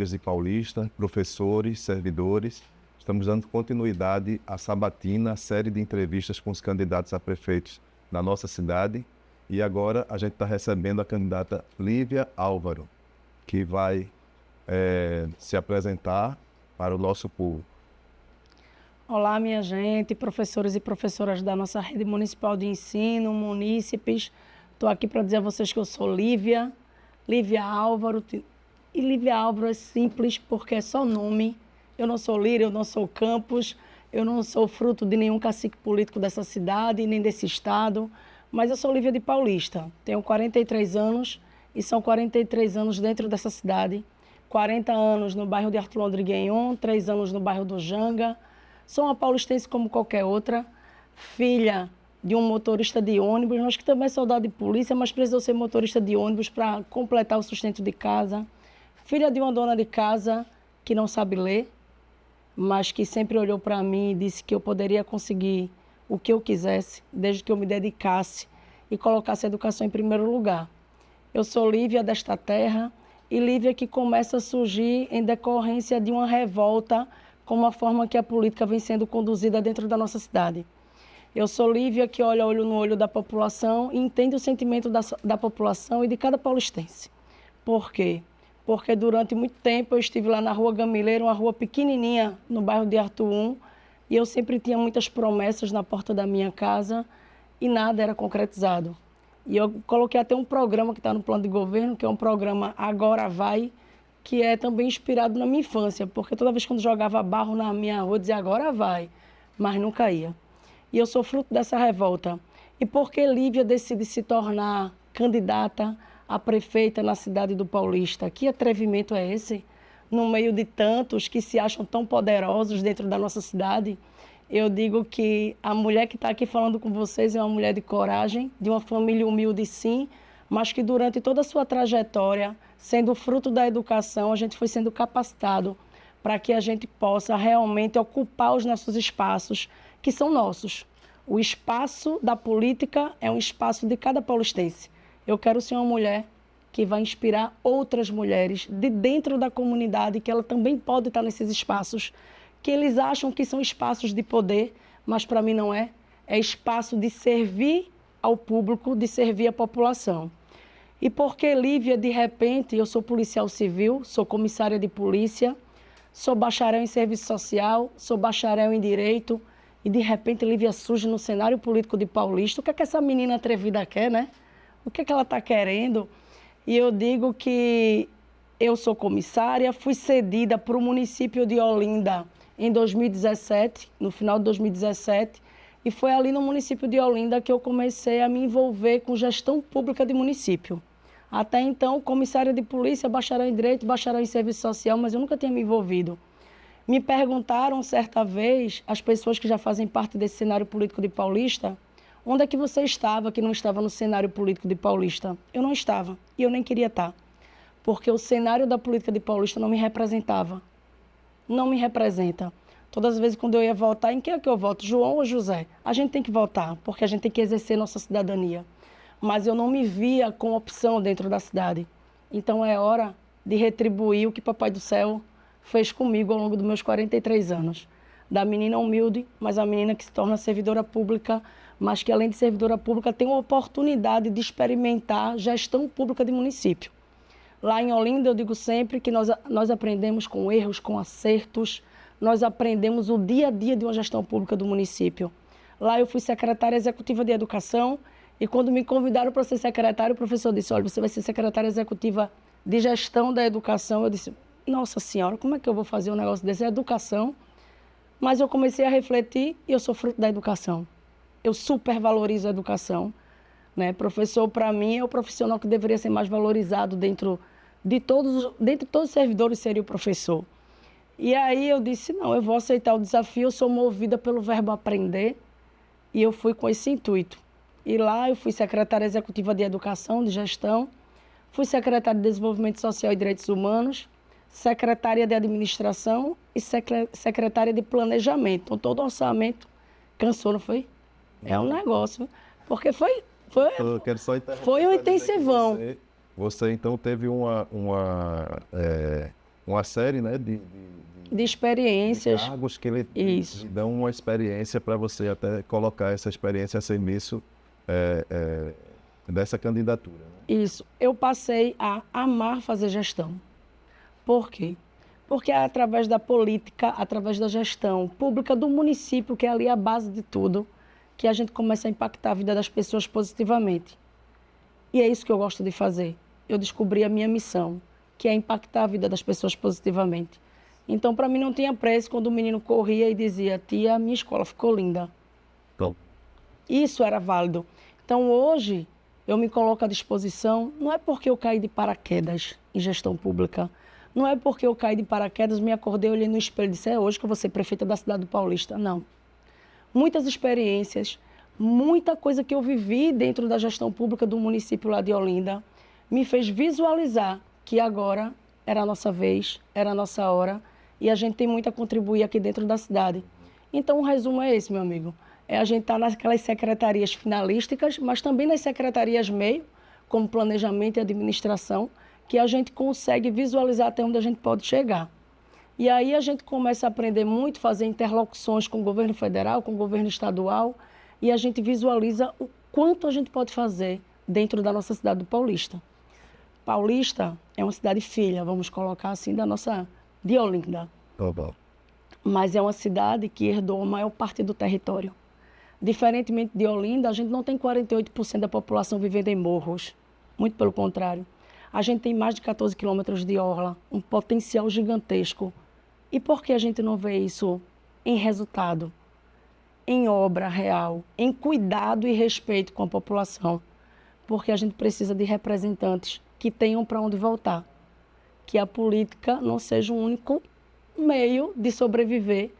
moradores de Paulista, professores, servidores. Estamos dando continuidade à sabatina, a série de entrevistas com os candidatos a prefeitos da nossa cidade. E agora a gente está recebendo a candidata Lívia Álvaro, que vai se apresentar para o nosso público. Olá, minha gente, professores e professoras da nossa rede municipal de ensino, munícipes. Estou aqui para dizer a vocês que eu sou Lívia Álvaro. E Lívia Álvaro é simples porque é só nome. Eu não sou Lírio, eu não sou Campos, eu não sou fruto de nenhum cacique político dessa cidade, nem desse estado, mas eu sou Lívia de Paulista. Tenho 43 anos e são 43 anos dentro dessa cidade. 40 anos no bairro de Arthur Londriguinhon, 3 anos no bairro do Janga. Sou uma paulistense como qualquer outra, filha de um motorista de ônibus, mas que também é soldado de polícia, mas precisou ser motorista de ônibus para completar o sustento de casa. Filha de uma dona de casa que não sabe ler, mas que sempre olhou para mim e disse que eu poderia conseguir o que eu quisesse, desde que eu me dedicasse e colocasse a educação em primeiro lugar. Eu sou Lívia desta terra e Lívia que começa a surgir em decorrência de uma revolta como a forma que a política vem sendo conduzida dentro da nossa cidade. Eu sou Lívia que olha olho no olho da população e entende o sentimento da população e de cada paulistense. Por quê? Porque durante muito tempo eu estive lá na Rua Gamileira, uma rua pequenininha no bairro de Arthur 1, e eu sempre tinha muitas promessas na porta da minha casa e nada era concretizado. E eu coloquei até um programa que está no plano de governo, que é um programa Agora Vai, que é também inspirado na minha infância, porque toda vez que jogava barro na minha rua, eu dizia agora vai, mas nunca ia. E eu sou fruto dessa revolta. E por que Lívia decide se tornar candidata a prefeita na cidade do Paulista? Que atrevimento é esse? No meio de tantos que se acham tão poderosos dentro da nossa cidade, eu digo que a mulher que está aqui falando com vocês é uma mulher de coragem, de uma família humilde sim, mas que durante toda a sua trajetória, sendo fruto da educação, a gente foi sendo capacitado para que a gente possa realmente ocupar os nossos espaços, que são nossos. O espaço da política é um espaço de cada paulistense. Eu quero ser uma mulher que vai inspirar outras mulheres de dentro da comunidade, que ela também pode estar nesses espaços, que eles acham que são espaços de poder, mas para mim não é. É espaço de servir ao público, de servir a população. E porque Lívia, de repente, eu sou policial civil, sou comissária de polícia, sou bacharel em serviço social, sou bacharel em direito, e de repente Lívia surge no cenário político de Paulista. O que é que essa menina atrevida quer, né? O que é que ela está querendo? E eu digo que eu sou comissária, fui cedida para o município de Olinda em 2017, no final de 2017, e foi ali no município de Olinda que eu comecei a me envolver com gestão pública de município. Até então, comissária de polícia, bacharel em direito, bacharel em serviço social, mas eu nunca tinha me envolvido. Me perguntaram certa vez, as pessoas que já fazem parte desse cenário político de Paulista, onde é que você estava, que não estava no cenário político de Paulista? Eu não estava, e eu nem queria estar, porque o cenário da política de Paulista não me representava. Não me representa. Todas as vezes quando eu ia votar, em quem é que eu voto? João ou José? A gente tem que votar, porque a gente tem que exercer nossa cidadania. Mas eu não me via com opção dentro da cidade. Então é hora de retribuir o que Papai do Céu fez comigo ao longo dos meus 43 anos. Da menina humilde, mas a menina que se torna servidora pública, mas que além de servidora pública tem uma oportunidade de experimentar gestão pública de município. Lá em Olinda eu digo sempre que nós aprendemos com erros, com acertos, nós aprendemos o dia a dia de uma gestão pública do município. Lá eu fui secretária executiva de educação e quando me convidaram para ser secretária, o professor disse, olha, você vai ser secretária executiva de gestão da educação. Eu disse, nossa senhora, como é que eu vou fazer um negócio desse? É educação. Mas eu comecei a refletir e eu sou fruto da educação. Eu supervalorizo a educação, né? Professor, para mim, é o profissional que deveria ser mais valorizado dentre todos os servidores, seria o professor. E aí eu disse, não, eu vou aceitar o desafio, eu sou movida pelo verbo aprender e eu fui com esse intuito. E lá eu fui secretária executiva de educação, de gestão, fui secretária de desenvolvimento social e direitos humanos, secretária de administração e secretária de planejamento. Então todo orçamento cansou, não foi? É um negócio, porque foi um intensivão. Você então teve uma série, né, de experiências. de cargos que lhe Isso. dão uma experiência para você até colocar essa experiência a serviço dessa candidatura. Né? Isso. Eu passei a amar fazer gestão. Por quê? Porque é através da política, através da gestão pública do município, que é ali a base de tudo, que a gente começa a impactar a vida das pessoas positivamente. E é isso que eu gosto de fazer. Eu descobri a minha missão, que é impactar a vida das pessoas positivamente. Então, para mim, não tinha preço quando o menino corria e dizia: tia, minha escola ficou linda. Então, Isso era válido. Então, hoje, eu me coloco à disposição, não é porque eu caí de paraquedas em gestão pública, não é porque eu caí de paraquedas, me acordei, olhei no espelho e disse: é hoje que eu vou ser prefeita da cidade do Paulista. Não. Muitas experiências, muita coisa que eu vivi dentro da gestão pública do município lá de Olinda, me fez visualizar que agora era a nossa vez, era a nossa hora, e a gente tem muito a contribuir aqui dentro da cidade. Então, o resumo é esse, meu amigo. É a gente estar naquelas secretarias finalísticas, mas também nas secretarias meio, como planejamento e administração, que a gente consegue visualizar até onde a gente pode chegar. E aí a gente começa a aprender muito, fazer interlocuções com o governo federal, com o governo estadual, e a gente visualiza o quanto a gente pode fazer dentro da nossa cidade do Paulista. Paulista é uma cidade filha, vamos colocar assim, de Olinda. tá bom. Mas é uma cidade que herdou a maior parte do território. Diferentemente de Olinda, a gente não tem 48% da população vivendo em morros. Muito pelo contrário. A gente tem mais de 14 quilômetros de orla, um potencial gigantesco. E por que a gente não vê isso em resultado? Em obra real, em cuidado e respeito com a população? Porque a gente precisa de representantes que tenham para onde voltar. Que a política não seja o único meio de sobreviver,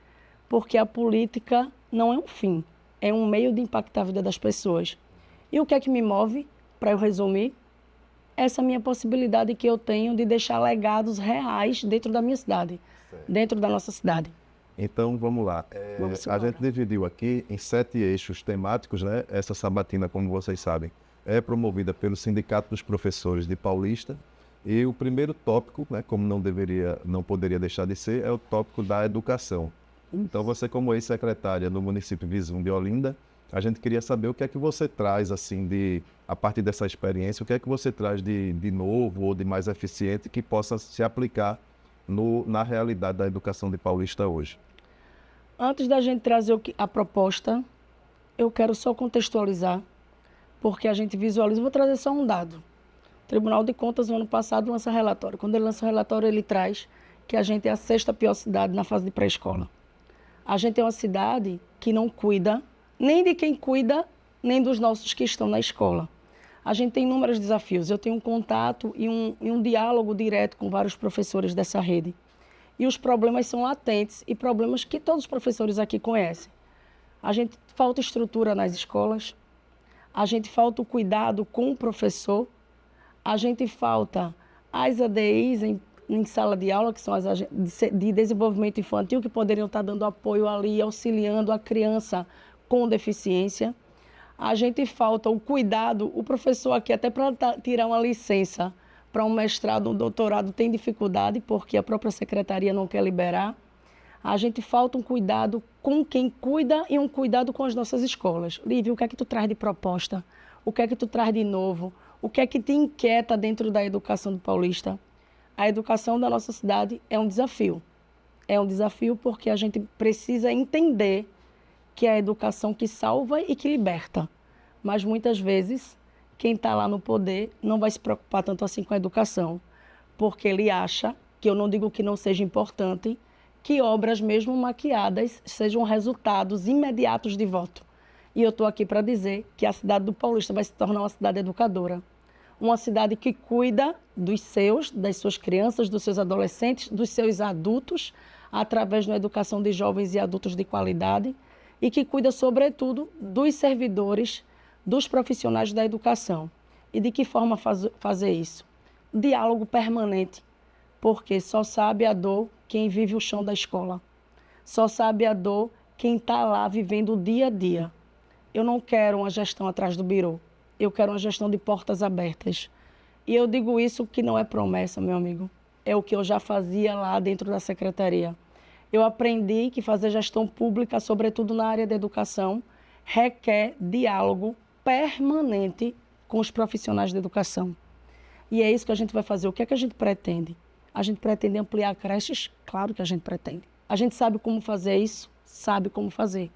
porque a política não é um fim, é um meio de impactar a vida das pessoas. E o que é que me move, para eu resumir? Essa minha possibilidade que eu tenho de deixar legados reais dentro da minha cidade, dentro da nossa cidade. Então, vamos lá. Vamos A embora. gente dividiu aqui em 7 eixos temáticos, né? Essa sabatina, como vocês sabem, é promovida pelo Sindicato dos Professores de Paulista. E o primeiro tópico, né, como não poderia deixar de ser, é o tópico da educação. Então, você como ex-secretária do município vizinho de Olinda, a gente queria saber o que é que você traz, assim, a partir dessa experiência, o que é que você traz de novo ou de mais eficiente que possa se aplicar na realidade da educação de Paulista hoje. Antes da gente trazer a proposta, eu quero só contextualizar, porque a gente visualiza. Vou trazer só um dado. O Tribunal de Contas, no ano passado, lança relatório. Quando ele lança o relatório, ele traz que a gente é a 6ª pior cidade na fase de pré-escola. A gente é uma cidade que não cuida nem de quem cuida, nem dos nossos que estão na escola. A gente tem inúmeros desafios. Eu tenho um contato e um diálogo direto com vários professores dessa rede. E os problemas são latentes e problemas que todos os professores aqui conhecem. A gente falta estrutura nas escolas, a gente falta o cuidado com o professor, a gente falta as ADIs em sala de aula, que são as de desenvolvimento infantil, que poderiam estar dando apoio ali, auxiliando a criança com deficiência. A gente falta o cuidado, o professor aqui, até para tirar uma licença para um mestrado, um doutorado, tem dificuldade, porque a própria secretaria não quer liberar. A gente falta um cuidado com quem cuida e um cuidado com as nossas escolas. Lívia, o que é que tu traz de proposta? O que é que tu traz de novo? O que é que te inquieta dentro da educação do Paulista? A educação da nossa cidade é um desafio. É um desafio porque a gente precisa entender que é a educação que salva e que liberta. Mas muitas vezes, quem está lá no poder não vai se preocupar tanto assim com a educação, porque ele acha, que eu não digo que não seja importante, que obras mesmo maquiadas sejam resultados imediatos de voto. E eu estou aqui para dizer que a cidade do Paulista vai se tornar uma cidade educadora. Uma cidade que cuida das suas crianças, dos seus adolescentes, dos seus adultos, através da educação de jovens e adultos de qualidade, e que cuida, sobretudo, dos servidores, dos profissionais da educação. E de que forma fazer isso? Diálogo permanente, porque só sabe a dor quem vive o chão da escola. Só sabe a dor quem está lá vivendo o dia a dia. Eu não quero uma gestão atrás do birô. Eu quero uma gestão de portas abertas. E eu digo isso que não é promessa, meu amigo. é o que eu já fazia lá dentro da secretaria. Eu aprendi que fazer gestão pública, sobretudo na área da educação, requer diálogo permanente com os profissionais da educação. E é isso que a gente vai fazer. O que é que a gente pretende? A gente pretende ampliar creches? Claro que a gente pretende. A gente sabe como fazer isso? Sabe como fazer.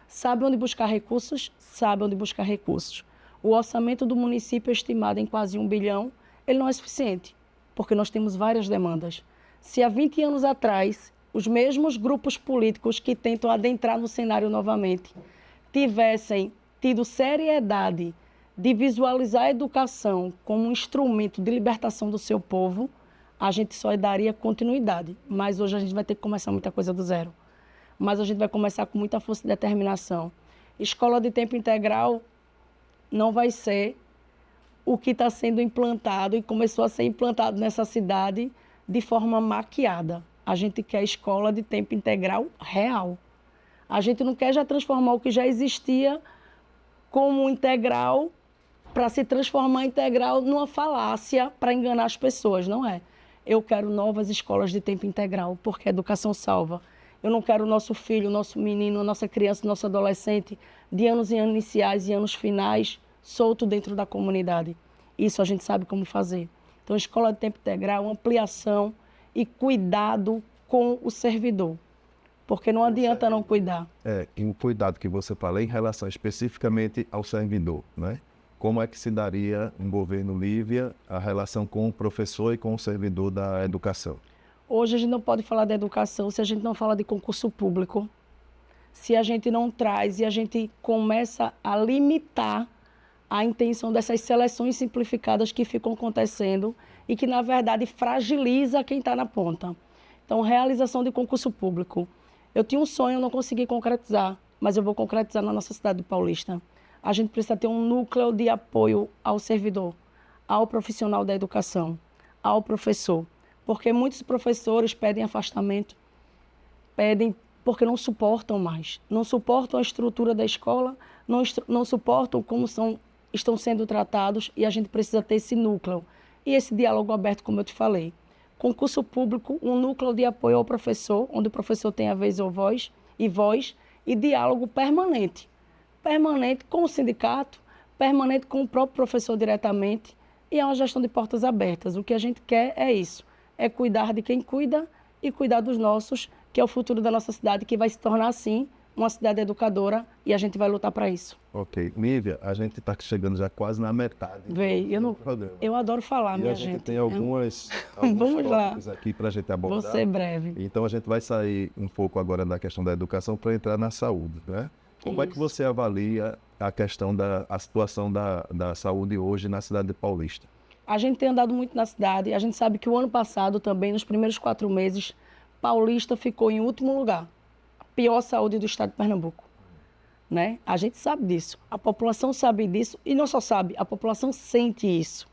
Sabe onde buscar recursos? Sabe onde buscar recursos. O orçamento do município é estimado em quase 1 bilhão, ele não é suficiente, porque nós temos várias demandas. Se há 20 anos atrás, os mesmos grupos políticos que tentam adentrar no cenário novamente tivessem tido seriedade de visualizar a educação como um instrumento de libertação do seu povo, a gente só daria continuidade. Mas hoje a gente vai ter que começar muita coisa do zero. Mas a gente vai começar com muita força e determinação. Escola de tempo integral não vai ser o que está sendo implantado e começou a ser implantado nessa cidade de forma maquiada. A gente quer escola de tempo integral real. A gente não quer já transformar o que já existia como integral para se transformar integral numa falácia para enganar as pessoas, não é? Eu quero novas escolas de tempo integral, porque a educação salva. Eu não quero o nosso filho, o nosso menino, a nossa criança, o nosso adolescente, de anos iniciais e anos finais, solto dentro da comunidade. Isso a gente sabe como fazer. Então, escola de tempo integral, ampliação e cuidado com o servidor. Porque não adianta não cuidar. E o cuidado que você falou em relação especificamente ao servidor, né? Como é que se daria um governo Lívia a relação com o professor e com o servidor da educação? Hoje a gente não pode falar de educação se a gente não fala de concurso público. Se a gente não traz e a gente começa a limitar a intenção dessas seleções simplificadas que ficam acontecendo e que, na verdade, fragiliza quem está na ponta. Então, realização de concurso público. Eu tinha um sonho, eu não consegui concretizar, mas eu vou concretizar na nossa cidade de Paulista. A gente precisa ter um núcleo de apoio ao servidor, ao profissional da educação, ao professor. Porque muitos professores pedem afastamento, pedem porque não suportam mais. Não suportam a estrutura da escola, não suportam como estão sendo tratados e a gente precisa ter esse núcleo. E esse diálogo aberto, como eu te falei. Concurso público, um núcleo de apoio ao professor, onde o professor tem a vez ou voz, e diálogo permanente. Permanente com o sindicato, permanente com o próprio professor diretamente, e é uma gestão de portas abertas. O que a gente quer é isso, é cuidar de quem cuida e cuidar dos nossos, que é o futuro da nossa cidade, que vai se tornar, assim, uma cidade educadora, e a gente vai lutar para isso. Ok. Lívia, a gente está chegando já quase na metade do programa. Eu adoro falar, minha gente. E a gente tem alguns tópicos aqui para a gente abordar. Vou ser breve. Então, a gente vai sair um pouco agora da questão da educação para entrar na saúde, né? Como é que você avalia a questão a situação da saúde hoje na cidade de Paulista? A gente tem andado muito na cidade. A gente sabe que o ano passado também, nos primeiros 4 meses, Paulista ficou em último lugar. A pior saúde do estado de Pernambuco. Né? A gente sabe disso. A população sabe disso e não só sabe, a população sente isso.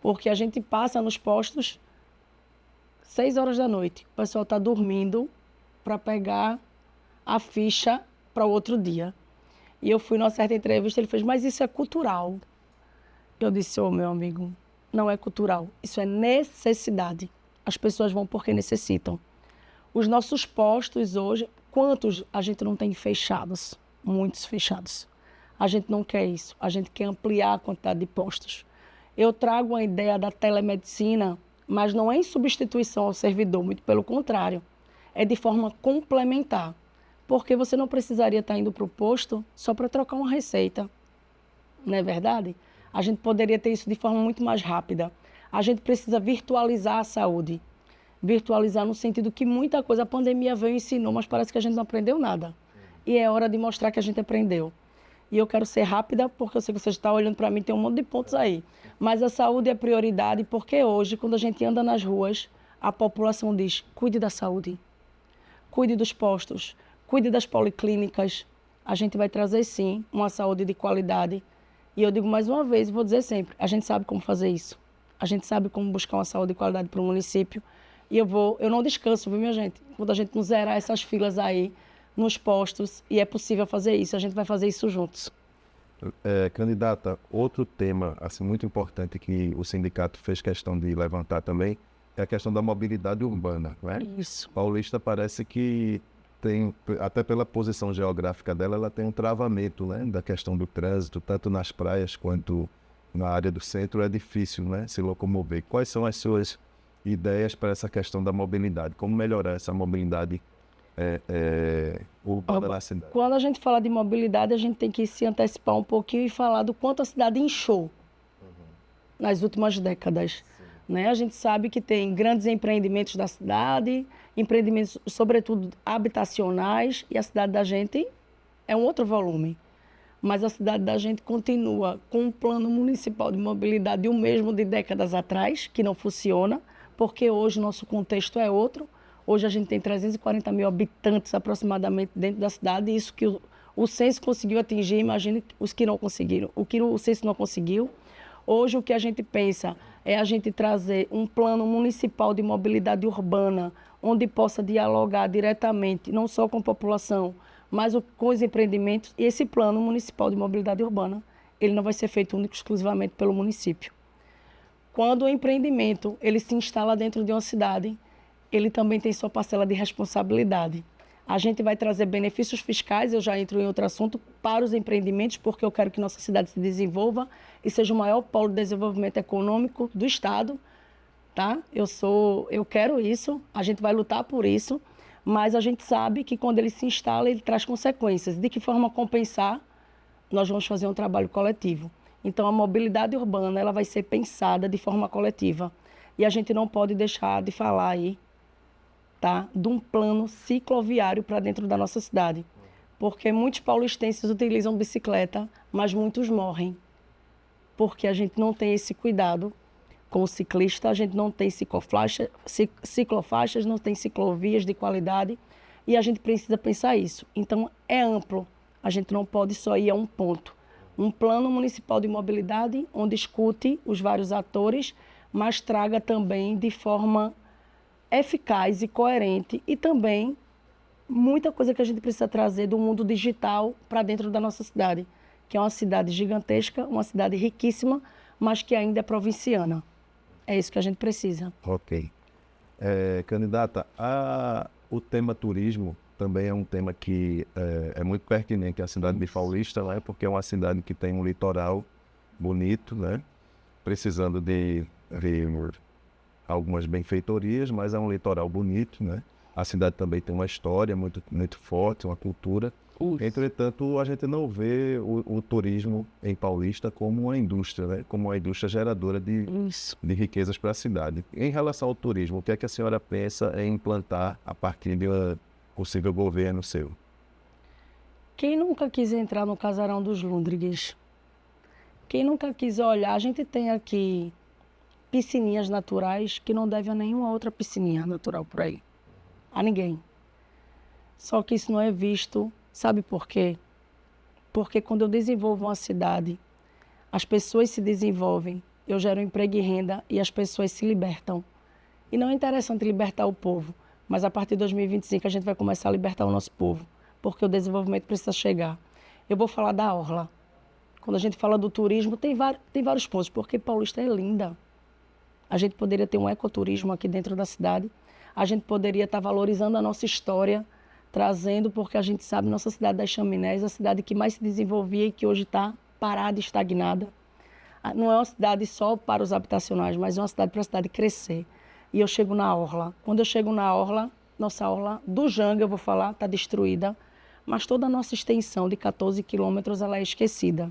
Porque a gente passa nos postos 6 horas da noite. O pessoal está dormindo para pegar a ficha para o outro dia. E eu fui numa certa entrevista, ele fez, mas isso é cultural. Eu disse, meu amigo, não é cultural, isso é necessidade. As pessoas vão porque necessitam. Os nossos postos hoje, quantos a gente não tem fechados? Muitos fechados. A gente não quer isso, a gente quer ampliar a quantidade de postos. Eu trago a ideia da telemedicina, mas não é em substituição ao servidor, muito pelo contrário. É de forma complementar. Porque você não precisaria estar indo para o posto só para trocar uma receita. Não é verdade? A gente poderia ter isso de forma muito mais rápida. A gente precisa virtualizar a saúde. Virtualizar no sentido que muita coisa a pandemia veio e ensinou, mas parece que a gente não aprendeu nada. E é hora de mostrar que a gente aprendeu. E eu quero ser rápida, porque eu sei que você está olhando para mim, tem um monte de pontos aí. Mas a saúde é prioridade, porque hoje, quando a gente anda nas ruas, a população diz, cuide da saúde, cuide dos postos, cuide das policlínicas. A gente vai trazer, sim, uma saúde de qualidade. E eu digo mais uma vez, vou dizer sempre, a gente sabe como fazer isso. A gente sabe como buscar uma saúde de qualidade para o município. E eu não descanso, viu, minha gente? Quando a gente não zerar essas filas aí nos postos, e é possível fazer isso, a gente vai fazer isso juntos. Candidata, outro tema assim, muito importante que o sindicato fez questão de levantar também é a questão da mobilidade urbana, né? Isso. Paulista parece que tem, até pela posição geográfica dela, ela tem um travamento, né, da questão do trânsito, tanto nas praias quanto na área do centro, é difícil, né, se locomover. Quais são as suas ideias para essa questão da mobilidade? Como melhorar essa mobilidade urbana na cidade? Quando a gente fala de mobilidade, a gente tem que se antecipar um pouquinho e falar do quanto a cidade inchou nas últimas décadas. Né? A gente sabe que tem grandes empreendimentos da cidade, empreendimentos, sobretudo, habitacionais, e a cidade da gente é um outro volume. Mas a cidade da gente continua com um plano municipal de mobilidade o mesmo de décadas atrás, que não funciona, porque hoje o nosso contexto é outro. Hoje a gente tem 340 mil habitantes aproximadamente dentro da cidade, e isso que o censo conseguiu atingir, imagine os que não conseguiram, o que o censo não conseguiu. Hoje o que a gente pensa é a gente trazer um plano municipal de mobilidade urbana, onde possa dialogar diretamente, não só com a população, mas com os empreendimentos. E esse plano municipal de mobilidade urbana, ele não vai ser feito único exclusivamente pelo município. Quando o empreendimento ele se instala dentro de uma cidade, ele também tem sua parcela de responsabilidade. A gente vai trazer benefícios fiscais, eu já entro em outro assunto, para os empreendimentos, porque eu quero que nossa cidade se desenvolva e seja o maior polo de desenvolvimento econômico do Estado. Tá? Eu quero isso, a gente vai lutar por isso, mas a gente sabe que quando ele se instala, ele traz consequências. De que forma compensar? Nós vamos fazer um trabalho coletivo. Então, a mobilidade urbana ela vai ser pensada de forma coletiva. E a gente não pode deixar de falar aí, tá, de um plano cicloviário para dentro da nossa cidade. Porque muitos paulistenses utilizam bicicleta, mas muitos morrem. Porque a gente não tem esse cuidado com o ciclista, a gente não tem ciclofaixas, não tem ciclovias de qualidade, e a gente precisa pensar isso. Então, é amplo, a gente não pode só ir a um ponto. Um plano municipal de mobilidade, onde escute os vários atores, mas traga também de forma eficaz e coerente, e também muita coisa que a gente precisa trazer do mundo digital para dentro da nossa cidade, que é uma cidade gigantesca, uma cidade riquíssima, mas que ainda é provinciana. É isso que a gente precisa. Ok. Candidata, o tema turismo também é um tema que é muito pertinente à cidade de Paulista, né? Porque é uma cidade que tem um litoral bonito, né? Precisando de algumas benfeitorias, mas é um litoral bonito, né? A cidade também tem uma história muito, muito forte, uma cultura. Entretanto, a gente não vê o turismo em Paulista como uma indústria, né? Como uma indústria geradora de riquezas para a cidade. Em relação ao turismo, o que é que a senhora pensa em implantar a partir de um possível governo seu? Quem nunca quis entrar no Casarão dos Lundrigues? Quem nunca quis olhar? A gente tem aqui piscininhas naturais que não deve a nenhuma outra piscininha natural por aí. A ninguém. Só que isso não é visto. Sabe por quê? Porque quando eu desenvolvo uma cidade, as pessoas se desenvolvem, eu gero emprego e renda e as pessoas se libertam. E não é interessante libertar o povo, mas a partir de 2025 a gente vai começar a libertar o nosso povo, porque o desenvolvimento precisa chegar. Eu vou falar da orla. Quando a gente fala do turismo, tem vários pontos, porque Paulista é linda. A gente poderia ter um ecoturismo aqui dentro da cidade, a gente poderia estar valorizando a nossa história, trazendo, porque a gente sabe, nossa cidade das Chaminés é a cidade que mais se desenvolvia e que hoje está parada, estagnada. Não é uma cidade só para os habitacionais, mas é uma cidade para a cidade crescer. E eu chego na orla. Quando eu chego na orla, nossa orla do Janga, eu vou falar, está destruída, mas toda a nossa extensão de 14 quilômetros ela é esquecida.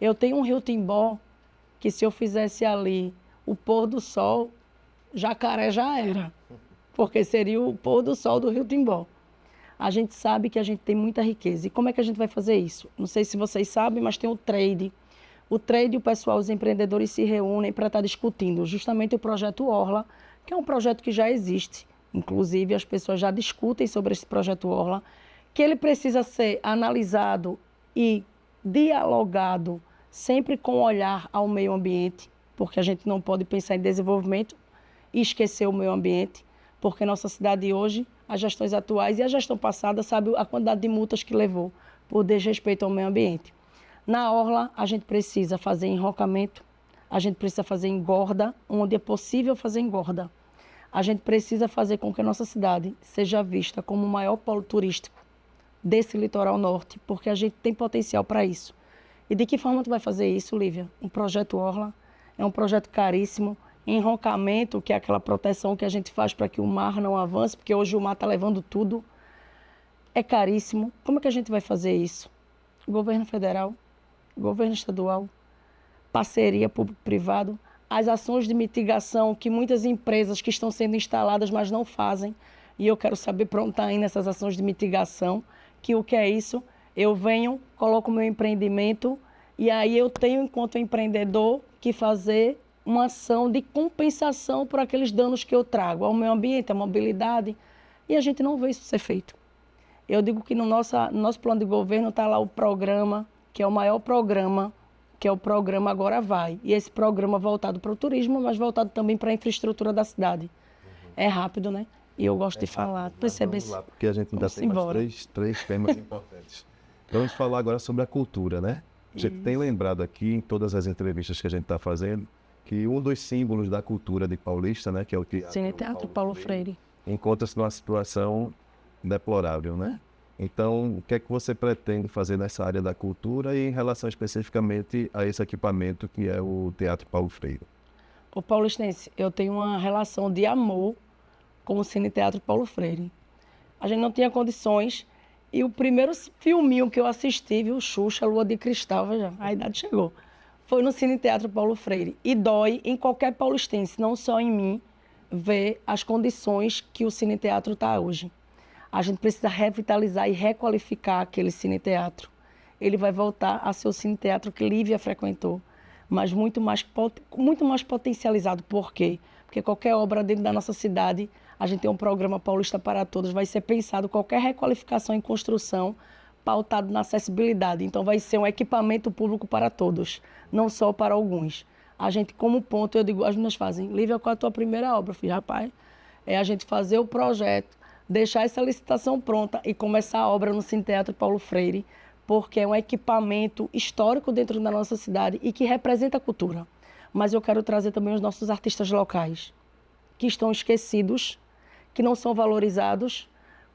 Eu tenho um rio Timbó, que se eu fizesse ali o pôr do sol, Jacaré já era, porque seria o pôr do sol do rio Timbó. A gente sabe que a gente tem muita riqueza. E como é que a gente vai fazer isso? Não sei se vocês sabem, mas tem o trade. O trade, o pessoal, os empreendedores se reúnem para estar discutindo justamente o projeto Orla, que é um projeto que já existe. Inclusive, as pessoas já discutem sobre esse projeto Orla, que ele precisa ser analisado e dialogado sempre com olhar ao meio ambiente, porque a gente não pode pensar em desenvolvimento e esquecer o meio ambiente, porque nossa cidade hoje, as gestões atuais e a gestão passada, sabe a quantidade de multas que levou por desrespeito ao meio ambiente. Na orla, a gente precisa fazer enrocamento, a gente precisa fazer engorda, onde é possível fazer engorda. A gente precisa fazer com que a nossa cidade seja vista como o maior polo turístico desse litoral norte, porque a gente tem potencial para isso. E de que forma tu vai fazer isso, Lívia? Um projeto Orla é um projeto caríssimo, enroncamento, que é aquela proteção que a gente faz para que o mar não avance, porque hoje o mar está levando tudo, é caríssimo. Como é que a gente vai fazer isso? Governo federal, governo estadual, parceria público-privado, as ações de mitigação que muitas empresas que estão sendo instaladas, mas não fazem. E eu quero saber para onde está aí nessas ações de mitigação, que o que é isso? Eu venho, coloco o meu empreendimento e aí eu tenho, enquanto empreendedor, que fazer uma ação de compensação por aqueles danos que eu trago ao meio ambiente, à mobilidade, e a gente não vê isso ser feito. Eu digo que no nosso plano de governo está lá o programa, que é o maior programa, que é o programa Agora Vai. E esse programa voltado para o turismo, mas voltado também para a infraestrutura da cidade. É rápido, né? E eu gosto de falar. Percebe isso? Vamos lá, porque a gente ainda tem mais três temas importantes. Vamos falar agora sobre a cultura, né? A gente tem lembrado aqui, em todas as entrevistas que a gente está fazendo, que um dos símbolos da cultura de Paulista, né, que é o Cine Teatro Paulo Freire, encontra-se numa situação deplorável, né? Então, o que é que você pretende fazer nessa área da cultura e em relação especificamente a esse equipamento que é o Teatro Paulo Freire? O paulistense, eu tenho uma relação de amor com o Cine Teatro Paulo Freire. A gente não tinha condições e o primeiro filminho que eu assisti, viu, Xuxa, Lua de Cristal, já, a idade chegou, foi no Cine Teatro Paulo Freire. E dói em qualquer paulistense, não só em mim, ver as condições que o Cine Teatro está hoje. A gente precisa revitalizar e requalificar aquele cine-teatro. Ele vai voltar a ser o cine-teatro que Lívia frequentou, mas muito mais potencializado. Por quê? Porque qualquer obra dentro da nossa cidade, a gente tem um programa Paulista para Todos, vai ser pensado qualquer requalificação em construção pautado na acessibilidade. Então vai ser um equipamento público para todos, não só para alguns. A gente, como ponto, eu digo, as meninas fazem, Lívia, qual é a tua primeira obra? Eu falei, rapaz, é a gente fazer o projeto, deixar essa licitação pronta e começar a obra no Cine Teatro Paulo Freire, porque é um equipamento histórico dentro da nossa cidade e que representa a cultura. Mas eu quero trazer também os nossos artistas locais, que estão esquecidos, que não são valorizados,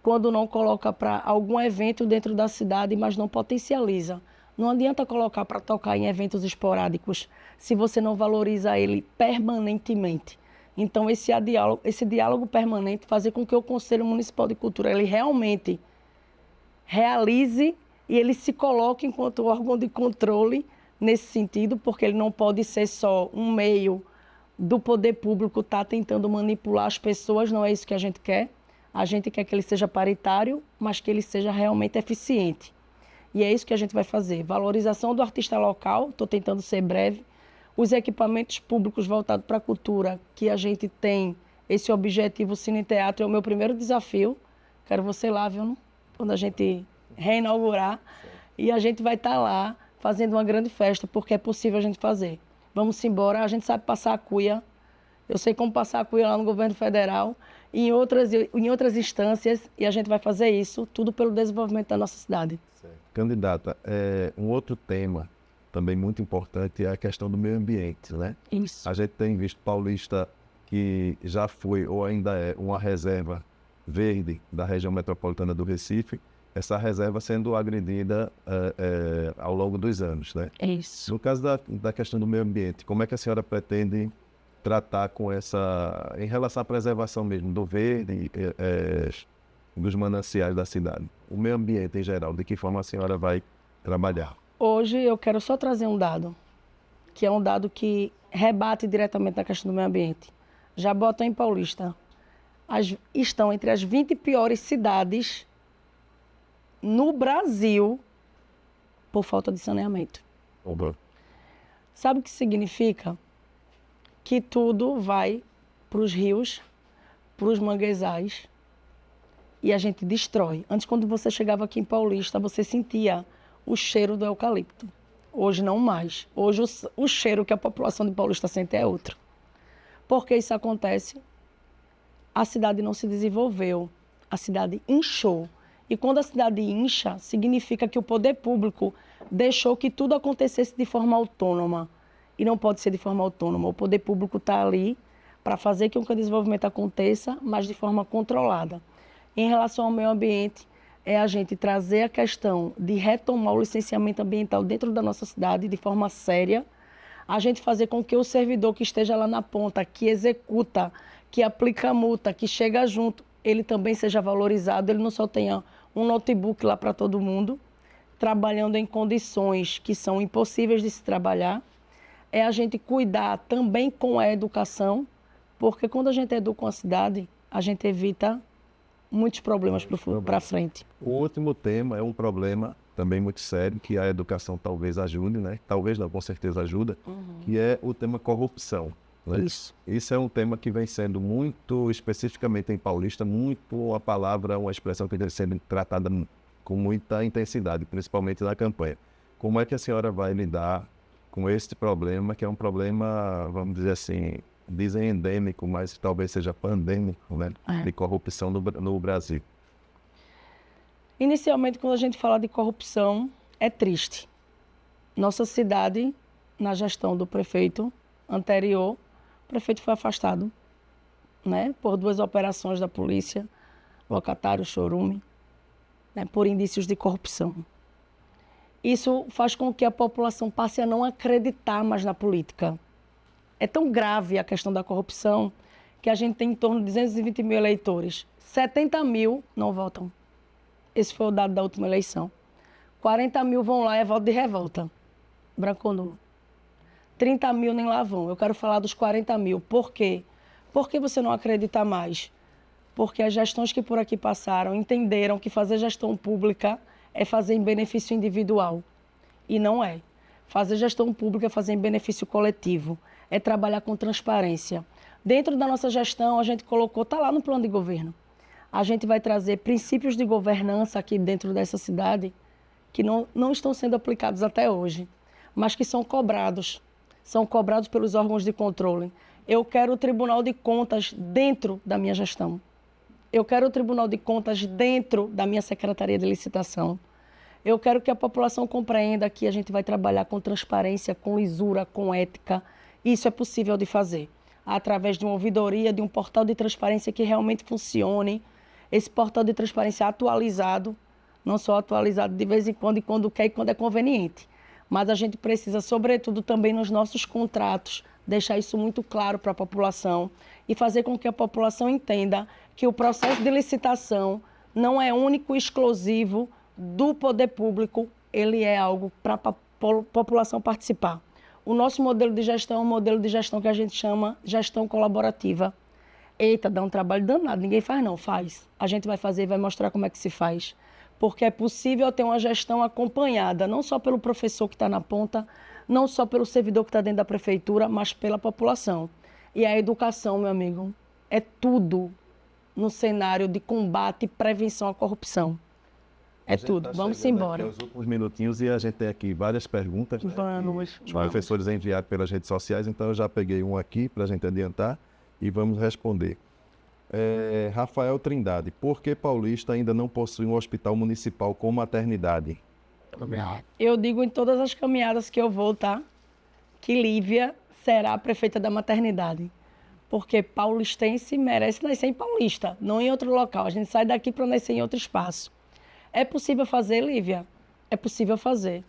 quando não coloca para algum evento dentro da cidade, mas não potencializa. Não adianta colocar para tocar em eventos esporádicos, se você não valoriza ele permanentemente. Então, esse diálogo permanente, fazer com que o Conselho Municipal de Cultura ele realmente realize e ele se coloque enquanto órgão de controle nesse sentido, porque ele não pode ser só um meio do poder público estar tentando manipular as pessoas, não é isso que a gente quer. A gente quer que ele seja paritário, mas que ele seja realmente eficiente. E é isso que a gente vai fazer. Valorização do artista local, estou tentando ser breve. Os equipamentos públicos voltados para a cultura, que a gente tem esse objetivo Cine Teatro, é o meu primeiro desafio. Quero você lá, viu? Quando a gente reinaugurar. E a gente vai estar lá fazendo uma grande festa, porque é possível a gente fazer. Vamos embora, a gente sabe passar a cuia. Eu sei como passar a cuia lá no governo federal e em outras instâncias, e a gente vai fazer isso, tudo pelo desenvolvimento da nossa cidade. Certo. Candidata, um outro tema também muito importante é a questão do meio ambiente, né? Isso. A gente tem visto Paulista que já foi ou ainda é uma reserva verde da região metropolitana do Recife, essa reserva sendo agredida ao longo dos anos, né? Isso. No caso da questão do meio ambiente, como é que a senhora pretende tratar com em relação à preservação mesmo do verde, dos mananciais da cidade? O meio ambiente em geral, de que forma a senhora vai trabalhar? Hoje eu quero só trazer um dado, que é um dado que rebate diretamente na questão do meio ambiente. Jabotão e Paulista estão entre as 20 piores cidades no Brasil por falta de saneamento. Oba. Sabe o que significa? Que tudo vai para os rios, para os manguezais e a gente destrói. Antes, quando você chegava aqui em Paulista, você sentia o cheiro do eucalipto. Hoje não mais. Hoje o cheiro que a população de Paulista sente é outro. Por que isso acontece? A cidade não se desenvolveu, a cidade inchou. E quando a cidade incha, significa que o poder público deixou que tudo acontecesse de forma autônoma. E não pode ser de forma autônoma. O poder público está ali para fazer com que o desenvolvimento aconteça, mas de forma controlada. Em relação ao meio ambiente, é a gente trazer a questão de retomar o licenciamento ambiental dentro da nossa cidade de forma séria, a gente fazer com que o servidor que esteja lá na ponta, que executa, que aplica a multa, que chega junto, ele também seja valorizado, ele não só tenha um notebook lá para todo mundo, trabalhando em condições que são impossíveis de se trabalhar. É a gente cuidar também com a educação, porque quando a gente educa uma cidade, a gente evita muitos problemas para frente. O último tema é um problema também muito sério, que a educação talvez ajude, né? Talvez não, com certeza ajuda, que é o tema corrupção. Né? Isso é um tema que vem sendo muito, especificamente em Paulista, muito uma palavra, uma expressão que vem sendo tratada com muita intensidade, principalmente na campanha. Como é que a senhora vai lidar com este problema, que é um problema, vamos dizer assim, dizem endêmico, mas talvez seja pandêmico, né? De corrupção no Brasil? Inicialmente, quando a gente fala de corrupção, é triste. Nossa cidade, na gestão do prefeito anterior, o prefeito foi afastado, né, por 2 operações da polícia, locatário, chorume, né, por indícios de corrupção. Isso faz com que a população passe a não acreditar mais na política. É tão grave a questão da corrupção que a gente tem em torno de 220 mil eleitores. 70 mil não votam. Esse foi o dado da última eleição. 40 mil vão lá, é voto de revolta. Branco ou nulo. 30 mil nem lá vão. Eu quero falar dos 40 mil. Por quê? Por que você não acredita mais? Porque as gestões que por aqui passaram entenderam que fazer gestão pública é fazer em benefício individual. E não é. Fazer gestão pública é fazer em benefício coletivo. É trabalhar com transparência. Dentro da nossa gestão, a gente colocou, está lá no plano de governo. A gente vai trazer princípios de governança aqui dentro dessa cidade que não estão sendo aplicados até hoje, mas que são cobrados pelos órgãos de controle. Eu quero o Tribunal de Contas dentro da minha gestão. Eu quero o Tribunal de Contas dentro da minha Secretaria de Licitação. Eu quero que a população compreenda que a gente vai trabalhar com transparência, com lisura, com ética. Isso é possível de fazer, através de uma ouvidoria, de um portal de transparência que realmente funcione. Esse portal de transparência atualizado, não só atualizado de vez em quando e quando quer e quando é conveniente. Mas a gente precisa, sobretudo, também nos nossos contratos, deixar isso muito claro para a população e fazer com que a população entenda que o processo de licitação não é único e exclusivo do poder público, ele é algo para a população participar. O nosso modelo de gestão é um modelo de gestão que a gente chama gestão colaborativa. Eita, dá um trabalho danado, ninguém faz não, faz. A gente vai fazer e vai mostrar como é que se faz. Porque é possível ter uma gestão acompanhada, não só pelo professor que está na ponta, não só pelo servidor que está dentro da prefeitura, mas pela população. E a educação, meu amigo, é tudo no cenário de combate e prevenção à corrupção. É tudo. Vamos embora. Os últimos minutinhos e a gente tem aqui várias perguntas. Né, vamos. Os professores enviaram pelas redes sociais, então eu já peguei um aqui para a gente adiantar e vamos responder. Rafael Trindade, por que Paulista ainda não possui um hospital municipal com maternidade? Eu digo em todas as caminhadas que eu vou, tá? Que Lívia será a prefeita da maternidade. Porque paulistense merece nascer em Paulista, não em outro local. A gente sai daqui para nascer em outro espaço. É possível fazer, Lívia? É possível fazer.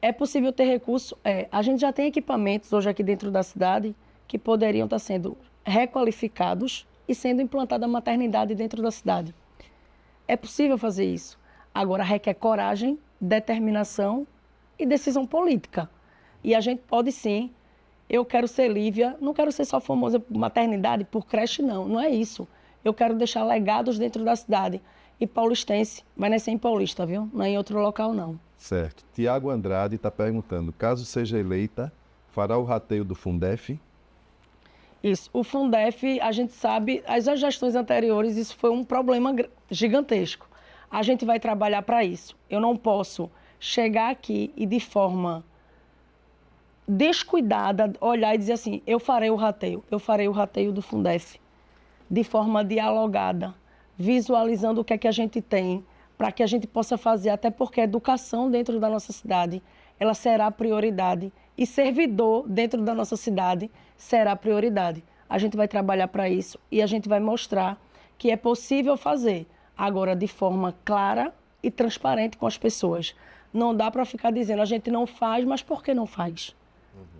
É possível ter recurso? A gente já tem equipamentos hoje aqui dentro da cidade que poderiam estar sendo requalificados e sendo implantada a maternidade dentro da cidade. É possível fazer isso. Agora requer coragem, determinação e decisão política. E a gente pode sim. Eu quero ser Lívia, não quero ser só famosa por maternidade, por creche, não é isso. Eu quero deixar legados dentro da cidade. E paulistense vai nascer em Paulista, viu? Não é em outro local, não. Certo. Tiago Andrade está perguntando, caso seja eleita, fará o rateio do Fundef? Isso. O Fundef, a gente sabe, as gestões anteriores, isso foi um problema gigantesco. A gente vai trabalhar para isso. Eu não posso chegar aqui e de forma descuidada olhar e dizer assim, eu farei o rateio do Fundef de forma dialogada, visualizando o que é que a gente tem, para que a gente possa fazer, até porque a educação dentro da nossa cidade, ela será prioridade, e servidor dentro da nossa cidade será prioridade. a gente vai trabalhar para isso e a gente vai mostrar que é possível fazer, agora de forma clara e transparente com as pessoas. Não dá para ficar dizendo, a gente não faz, mas por que não faz?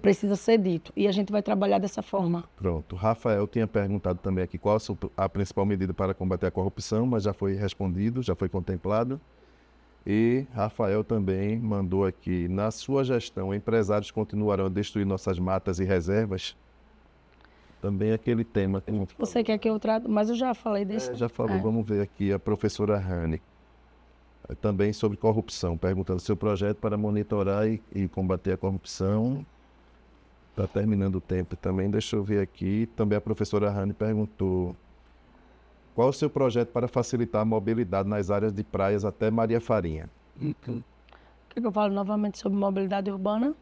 Precisa ser dito. E a gente vai trabalhar dessa forma. Pronto. Rafael tinha perguntado também aqui qual a principal medida para combater a corrupção, mas já foi respondido, já foi contemplado. E Rafael também mandou aqui, na sua gestão, empresários continuarão a destruir nossas matas e reservas? Também aquele tema. Você quer que eu trato? Mas eu já falei desse. Já falou, vamos ver aqui a professora Rani. Também sobre corrupção, perguntando seu projeto para monitorar e combater a corrupção. Está terminando o tempo também, deixa eu ver aqui. Também a professora Rani perguntou qual o seu projeto para facilitar a mobilidade nas áreas de praias até Maria Farinha? O que eu falo novamente sobre mobilidade urbana?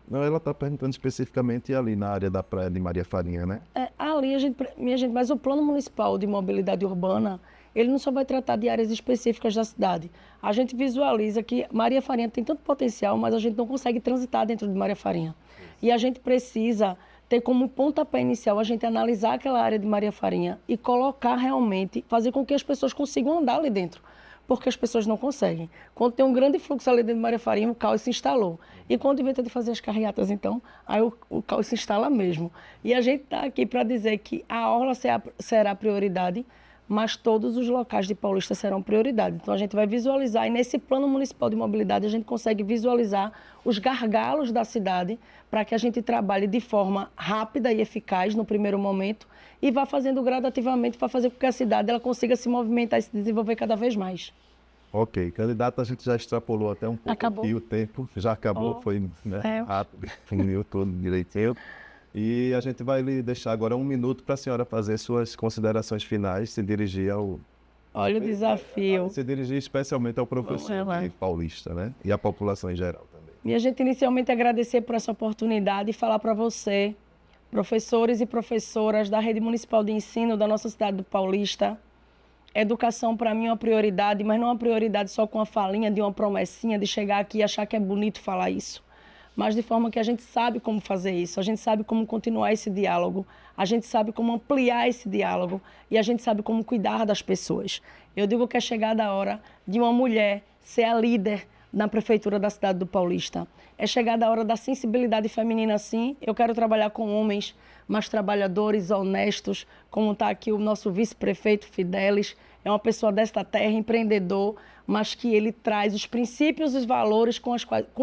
Não, ela está perguntando especificamente ali na área da praia de Maria Farinha, né? Ali, minha gente, mas o Plano Municipal de Mobilidade Urbana, ele não só vai tratar de áreas específicas da cidade. A gente visualiza que Maria Farinha tem tanto potencial, mas a gente não consegue transitar dentro de Maria Farinha. E a gente precisa ter como pontapé inicial a gente analisar aquela área de Maria Farinha e colocar realmente, fazer com que as pessoas consigam andar ali dentro. Porque as pessoas não conseguem. Quando tem um grande fluxo ali dentro de Maria Farinha, o caos se instalou. E quando inventa de fazer as carreatas, então, aí o caos se instala mesmo. E a gente está aqui para dizer que a orla será prioridade, mas todos os locais de Paulista serão prioridade. Então, a gente vai visualizar, e nesse Plano Municipal de Mobilidade, a gente consegue visualizar os gargalos da cidade para que a gente trabalhe de forma rápida e eficaz no primeiro momento e vá fazendo gradativamente para fazer com que a cidade ela consiga se movimentar e se desenvolver cada vez mais. Ok, candidato, a gente já extrapolou até um pouco aqui o tempo, já acabou, foi rápido, definiu tudo direitinho. E a gente vai lhe deixar agora 1 minuto para a senhora fazer suas considerações finais, se dirigir ao... Olha o desafio. Se dirigir especialmente ao professor paulista, né? E à população em geral também. E a gente inicialmente agradecer por essa oportunidade e falar para você, professores e professoras da Rede Municipal de Ensino da nossa cidade do Paulista. Educação para mim é uma prioridade, mas não é uma prioridade só com a falinha de uma promessinha de chegar aqui e achar que é bonito falar isso. Mas de forma que a gente sabe como fazer isso, a gente sabe como continuar esse diálogo, a gente sabe como ampliar esse diálogo e a gente sabe como cuidar das pessoas. Eu digo que é chegada a hora de uma mulher ser a líder na prefeitura da cidade do Paulista. É chegada a hora da sensibilidade feminina, sim. Eu quero trabalhar com homens mais trabalhadores, honestos, como está aqui o nosso vice-prefeito Fidelis. É uma pessoa desta terra, empreendedor, mas que ele traz os princípios e os valores com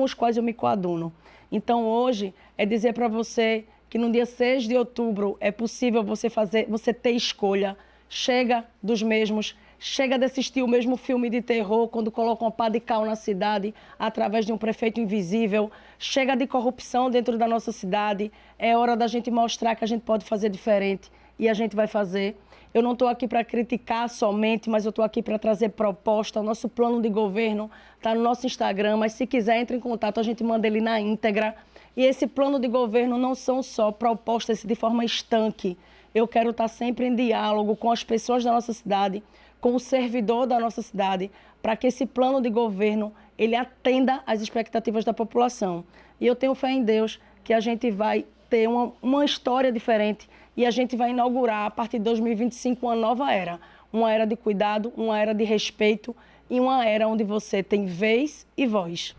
os quais eu me coaduno. Então, hoje, é dizer para você que no dia 6 de outubro é possível você ter escolha. Chega dos mesmos, chega de assistir o mesmo filme de terror quando colocam uma pá de cal na cidade através de um prefeito invisível. Chega de corrupção dentro da nossa cidade. É hora da gente mostrar que a gente pode fazer diferente e a gente vai fazer. Eu não estou aqui para criticar somente, mas eu estou aqui para trazer proposta. O nosso plano de governo está no nosso Instagram, mas se quiser, entre em contato, a gente manda ele na íntegra. E esse plano de governo não são só propostas de forma estanque. Eu quero estar sempre em diálogo com as pessoas da nossa cidade, com o servidor da nossa cidade, para que esse plano de governo ele atenda às expectativas da população. E eu tenho fé em Deus que a gente vai ter uma história diferente e a gente vai inaugurar, a partir de 2025, uma nova era. Uma era de cuidado, uma era de respeito e uma era onde você tem vez e voz.